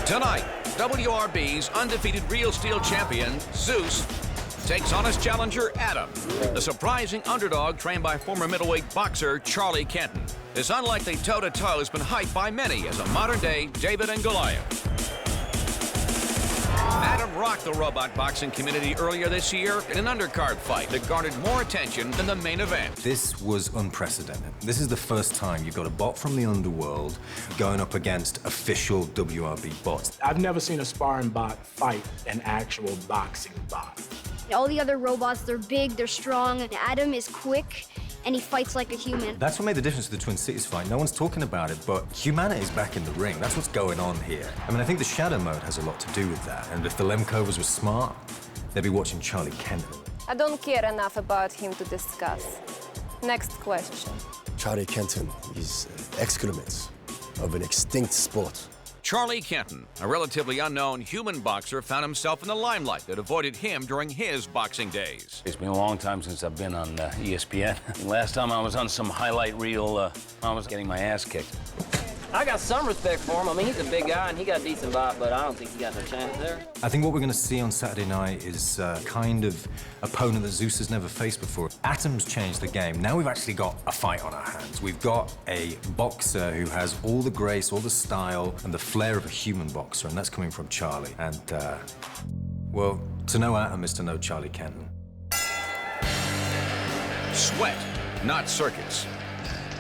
Tonight, WRB's undefeated Real Steel champion, Zeus, takes on his challenger, Adam, the surprising underdog trained by former middleweight boxer Charlie Kenton. This unlikely toe-to-toe has been hyped by many as a modern-day David and Goliath. Adam rocked the robot boxing community earlier this year in an undercard fight that garnered more attention than the main event. This was unprecedented. This is the first time you've got a bot from the underworld going up against official WRB bots. I've never seen a sparring bot fight an actual boxing bot. All the other robots, they're big, they're strong, and Adam is quick, and he fights like a human. That's what made the difference with the Twin Cities fight. No one's talking about it, but humanity is back in the ring. That's what's going on here. I mean, I think the shadow mode has a lot to do with that. And if the Lemkovers were smart, they'd be watching Charlie Kenton. I don't care enough about him to discuss. Next question. Charlie Kenton is excrements of an extinct sport. Charlie Kenton, a relatively unknown human boxer, found himself in the limelight that avoided him during his boxing days. It's been a long time since I've been on ESPN. Last time I was on some highlight reel, I was getting my ass kicked. I got some respect for him. I mean, he's a big guy and he got a decent bite, but I don't think he got no chance there. I think what we're going to see on Saturday night is kind of opponent that Zeus has never faced before. Atom's changed the game. Now we've actually got a fight on our hands. We've got a boxer who has all the grace, all the style, and the flair of a human boxer, and that's coming from Charlie. And, well, to know Atom is to know Charlie Kenton. Sweat, not circuits.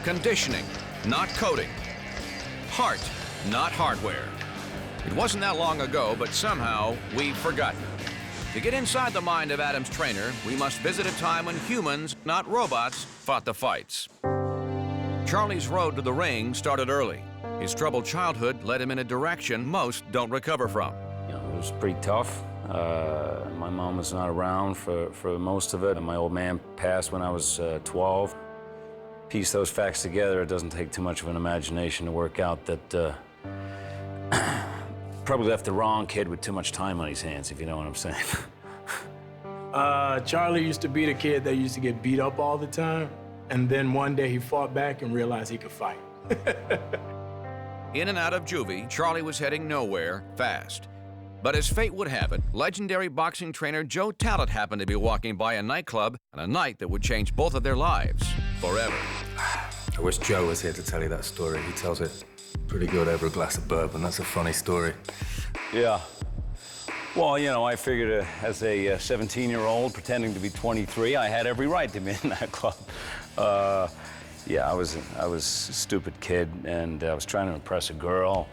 Conditioning, not coding. Heart, not hardware. It wasn't that long ago, but somehow we've forgotten. To get inside the mind of Adam's trainer, we must visit a time when humans, not robots, fought the fights. Charlie's road to the ring started early. His troubled childhood led him in a direction most don't recover from. You know, it was pretty tough. My mom was not around for most of it, and my old man passed when I was 12. Piece those facts together, it doesn't take too much of an imagination to work out that probably left the wrong kid with too much time on his hands, if you know what I'm saying. Charlie used to be the kid that used to get beat up all the time, and then one day he fought back and realized he could fight. In and out of juvie, Charlie was heading nowhere fast. But as fate would have it, legendary boxing trainer Joe Talent happened to be walking by a nightclub on a night that would change both of their lives forever. I wish Joe was here to tell you that story. He tells it pretty good over a glass of bourbon. That's a funny story. Yeah. Well, you know, I figured as a 17-year-old pretending to be 23, I had every right to be in that club. Yeah, I was a stupid kid, and I was trying to impress a girl.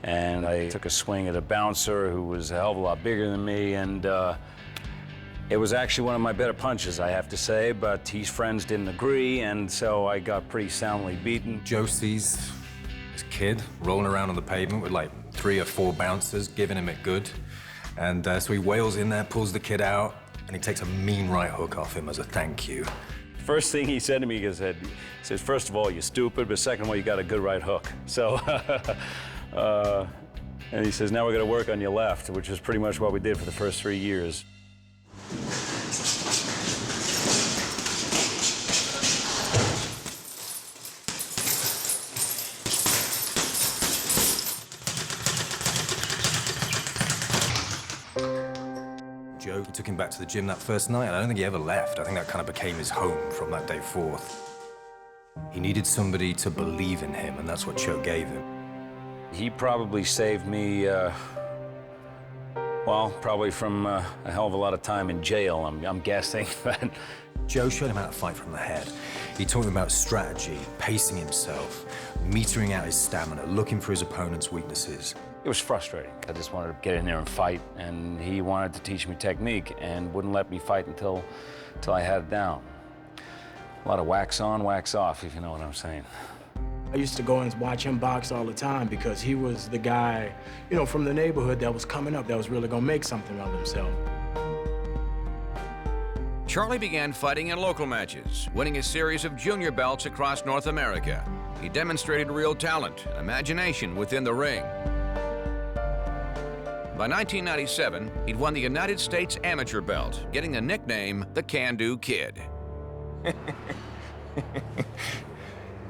And I took a swing at a bouncer who was a hell of a lot bigger than me, and it was actually one of my better punches, I have to say, but his friends didn't agree, and so I got pretty soundly beaten. Joe sees this kid rolling around on the pavement with like 3 or 4 bouncers giving him it good, and so he wails in there, pulls the kid out, and he takes a mean right hook off him as a thank you. First thing he said to me, he says, first of all, you're stupid, but second of all, you got a good right hook. So. And he says, now we're going to work on your left, which is pretty much what we did for the first 3 years. Joe took him back to the gym that first night, and I don't think he ever left. I think that kind of became his home from that day forth. He needed somebody to believe in him, and that's what Joe gave him. He probably saved me, well, probably from a hell of a lot of time in jail, I'm guessing. Joe showed him how to fight from the head. He taught him about strategy, pacing himself, metering out his stamina, looking for his opponent's weaknesses. It was frustrating. I just wanted to get in there and fight, and he wanted to teach me technique and wouldn't let me fight until I had it down. A lot of wax on, wax off, if you know what I'm saying. I used to go and watch him box all the time because he was the guy, you know, from the neighborhood that was coming up that was really gonna make something of himself. Charlie began fighting in local matches, winning a series of junior belts across North America. He demonstrated real talent and imagination within the ring. By 1997, he'd won the United States Amateur belt, getting the nickname the Can-Do Kid.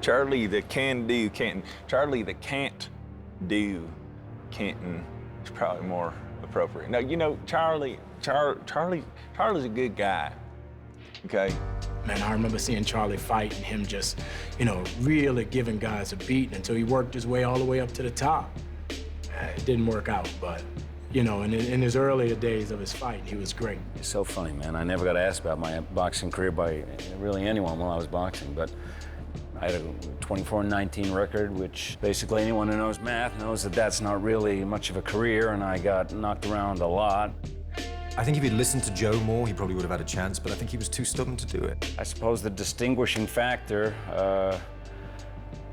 Charlie the Can-Do Kenton. Charlie the Can't-Do Kenton. is probably more appropriate. Now, you know, Charlie's a good guy, okay? Man, I remember seeing Charlie fight and him just, you know, really giving guys a beat until he worked his way all the way up to the top. It didn't work out, but, you know, in his earlier days of his fight, he was great. It's so funny, man. I never got asked about my boxing career by really anyone while I was boxing, but I had a 24-19 record, which basically anyone who knows math knows that that's not really much of a career, and I got knocked around a lot. I think if he'd listened to Joe more, he probably would have had a chance, but I think he was too stubborn to do it. I suppose the distinguishing factor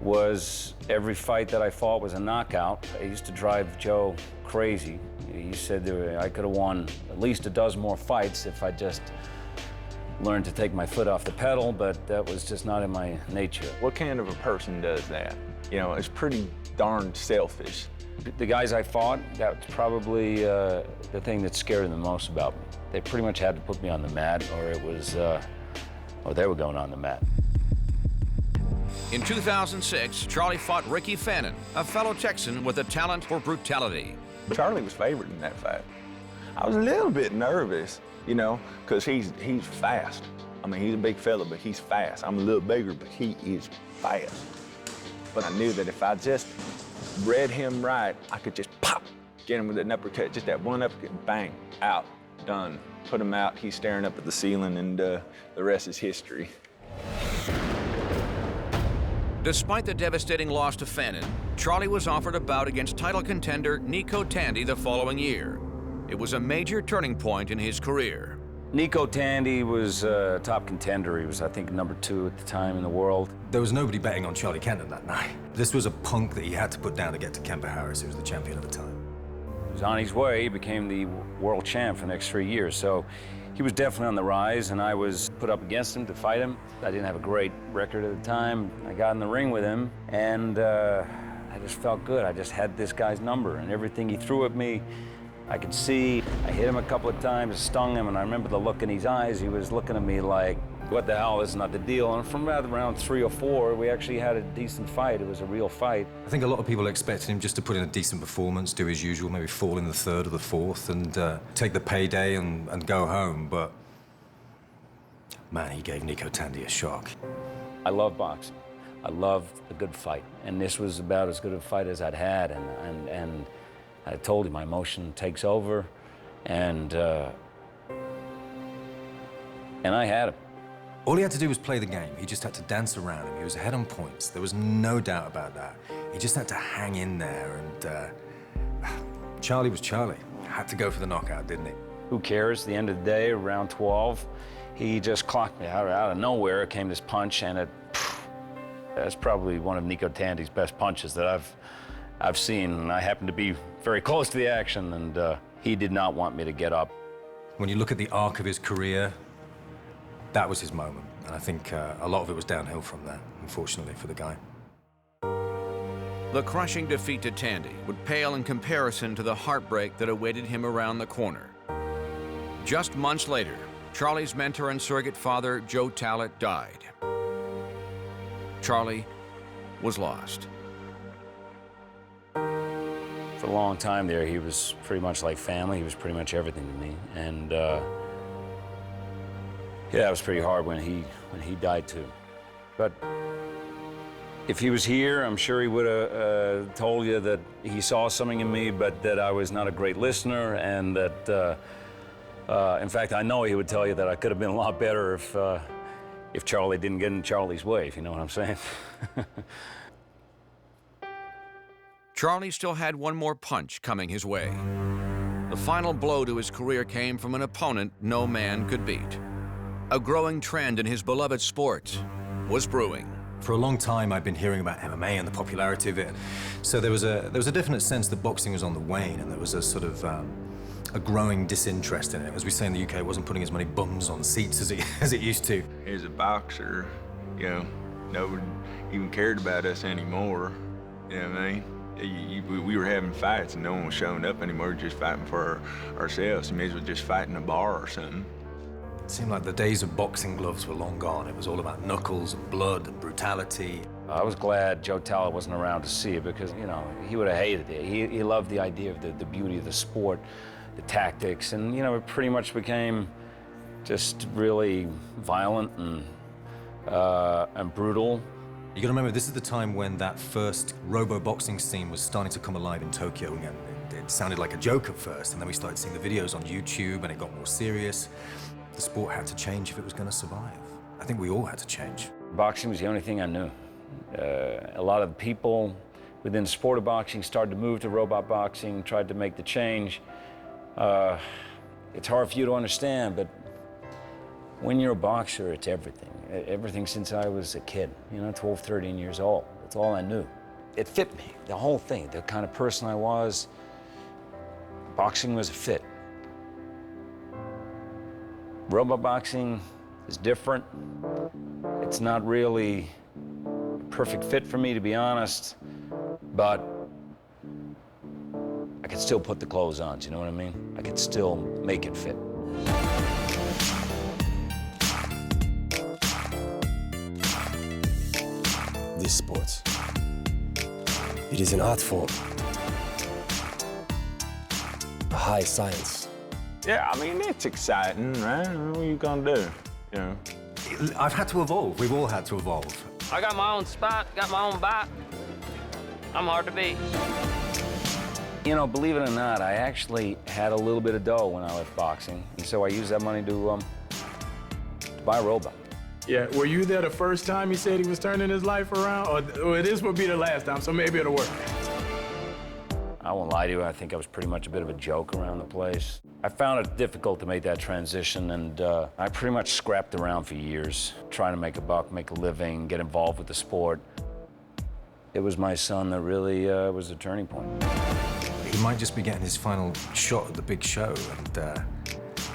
was every fight that I fought was a knockout. I used to drive Joe crazy. He said that I could have won at least a dozen more fights if I just learned to take my foot off the pedal, but that was just not in my nature. What kind of a person does that? You know, it's pretty darn selfish. The guys I fought, that's probably the thing that scared them the most about me. They pretty much had to put me on the mat, or it was, or they were going on the mat. In 2006, Charlie fought Ricky Fannin, a fellow Texan with a talent for brutality. Charlie was favored in that fight. I was a little bit nervous, you know, because he's fast. I mean, he's a big fella, but he's fast. I'm a little bigger, but he is fast. But I knew that if I just read him right, I could just pop, get him with an uppercut, just that one uppercut, bang, out, done. Put him out, he's staring up at the ceiling, and the rest is history. Despite the devastating loss to Fannin, Charlie was offered a bout against title contender Nico Tandy the following year. It was a major turning point in his career. Nico Tandy was a top contender. He was, I think, #2 at the time in the world. There was nobody betting on Charlie Kenton that night. This was a punk that he had to put down to get to Kemper Harris, who was the champion at the time. He was on his way. He became the world champ for the next 3 years. So he was definitely on the rise, and I was put up against him to fight him. I didn't have a great record at the time. I got in the ring with him, and I just felt good. I just had this guy's number, and everything he threw at me, I could see. I hit him a couple of times, stung him, and I remember the look in his eyes. He was looking at me like, what the hell, this is not the deal. And from about around 3 or 4, we actually had a decent fight. It was a real fight. I think a lot of people expected him just to put in a decent performance, do his usual, maybe fall in the 3rd or the 4th, and take the payday and go home. But, man, he gave Nico Tandy a shock. I love boxing. I love a good fight. And this was about as good a fight as I'd had. And I told him my emotion takes over, and I had him. All he had to do was play the game. He just had to dance around him. He was ahead on points. There was no doubt about that. He just had to hang in there, and Charlie was Charlie. Had to go for the knockout, didn't he? Who cares? At the end of the day, around 12, he just clocked me out of nowhere. Came this punch, and that's probably one of Nico Tandy's best punches that I've seen. And I happened to be very close to the action, and he did not want me to get up. When you look at the arc of his career, that was his moment. And I think a lot of it was downhill from there, unfortunately, for the guy. The crushing defeat to Tandy would pale in comparison to the heartbreak that awaited him around the corner. Just months later, Charlie's mentor and surrogate father, Joe Talett, died. Charlie was lost. For a long time there, he was pretty much like family. He was pretty much everything to me. And yeah, it was pretty hard when he died too. But if he was here, I'm sure he would have told you that he saw something in me, but that I was not a great listener, and that, in fact, I know he would tell you that I could have been a lot better if Charlie didn't get in Charlie's way, if you know what I'm saying. Charlie still had one more punch coming his way. The final blow to his career came from an opponent no man could beat. A growing trend in his beloved sport was brewing. For a long time, I'd been hearing about MMA and the popularity of it. So there was a definite sense that boxing was on the wane, and there was a sort of a growing disinterest in it. As we say in the UK, it wasn't putting as many bums on seats as it used to. As a boxer, you know, nobody even cared about us anymore. You know what I mean? We were having fights and no one was showing up anymore. We were just fighting for ourselves. You may as well just fight in a bar or something. It seemed like the days of boxing gloves were long gone. It was all about knuckles and blood and brutality. I was glad Joe Talla wasn't around to see it because, you know, he would have hated it. He loved the idea of the beauty of the sport, the tactics, and, you know, it pretty much became just really violent and brutal. You gotta remember, this is the time when that first robo-boxing scene was starting to come alive in Tokyo again. It sounded like a joke at first, and then we started seeing the videos on YouTube, and it got more serious. The sport had to change if it was gonna survive. I think we all had to change. Boxing was the only thing I knew. A lot of the people within the sport of boxing started to move to robot boxing, tried to make the change. It's hard for you to understand, but when you're a boxer, it's everything. Everything since I was a kid, you know, 12, 13 years old. That's all I knew. It fit me, the whole thing, the kind of person I was. Boxing was a fit. Robot boxing is different. It's not really a perfect fit for me, to be honest, but I could still put the clothes on, do you know what I mean? I could still make it fit. This sport, it is an art form, a high science. Yeah, I mean, it's exciting, right? What are you gonna do, you know? I've had to evolve. We've all had to evolve. I got my own spot, got my own bite. I'm hard to beat. You know, believe it or not, I actually had a little bit of dough when I left boxing, and so I used that money to buy a robot. Yeah, were you there the first time he said he was turning his life around? Or this would be the last time, so maybe it'll work. I won't lie to you, I think I was pretty much a bit of a joke around the place. I found it difficult to make that transition, and I pretty much scrapped around for years, trying to make a buck, make a living, get involved with the sport. It was my son that really was the turning point. He might just be getting his final shot at the big show, and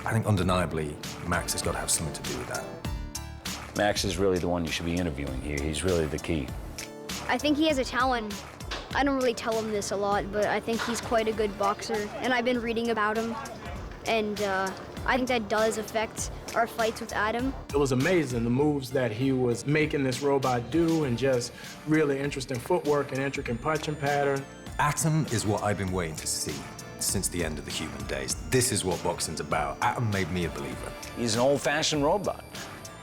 I think undeniably Max has got to have something to do with that. Max is really the one you should be interviewing here. He's really the key. I think he has a talent. I don't really tell him this a lot, but I think he's quite a good boxer, and I've been reading about him, and I think that does affect our fights with Adam. It was amazing, the moves that he was making this robot do, and just really interesting footwork and intricate punching pattern. Atom is what I've been waiting to see since the end of the human days. This is what boxing's about. Atom made me a believer. He's an old-fashioned robot.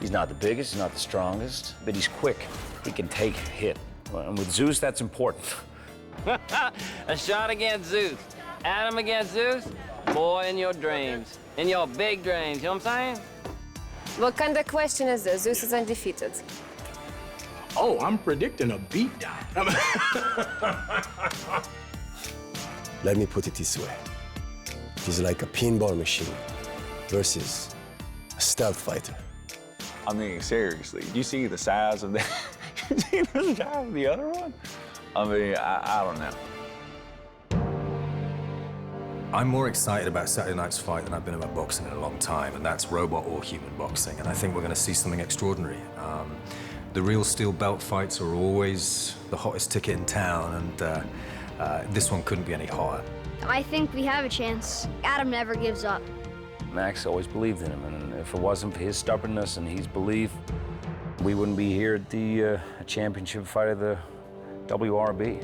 He's not the biggest, he's not the strongest, but he's quick. He can take a hit. And with Zeus, that's important. A shot against Zeus. Adam against Zeus? Boy, in your dreams. In your big dreams, you know what I'm saying? What kind of question is this? Zeus is undefeated. Oh, I'm predicting a beatdown. Let me put it this way. It is like a pinball machine versus a stealth fighter. I mean, seriously, you see the size of that? You see the size of the other one? I mean, I don't know. I'm more excited about Saturday night's fight than I've been about boxing in a long time, and that's robot or human boxing, and I think we're going to see something extraordinary. The real steel belt fights are always the hottest ticket in town, and this one couldn't be any hotter. I think we have a chance. Adam never gives up. Max always believed in him, and if it wasn't for his stubbornness and his belief, we wouldn't be here at the championship fight of the WRB.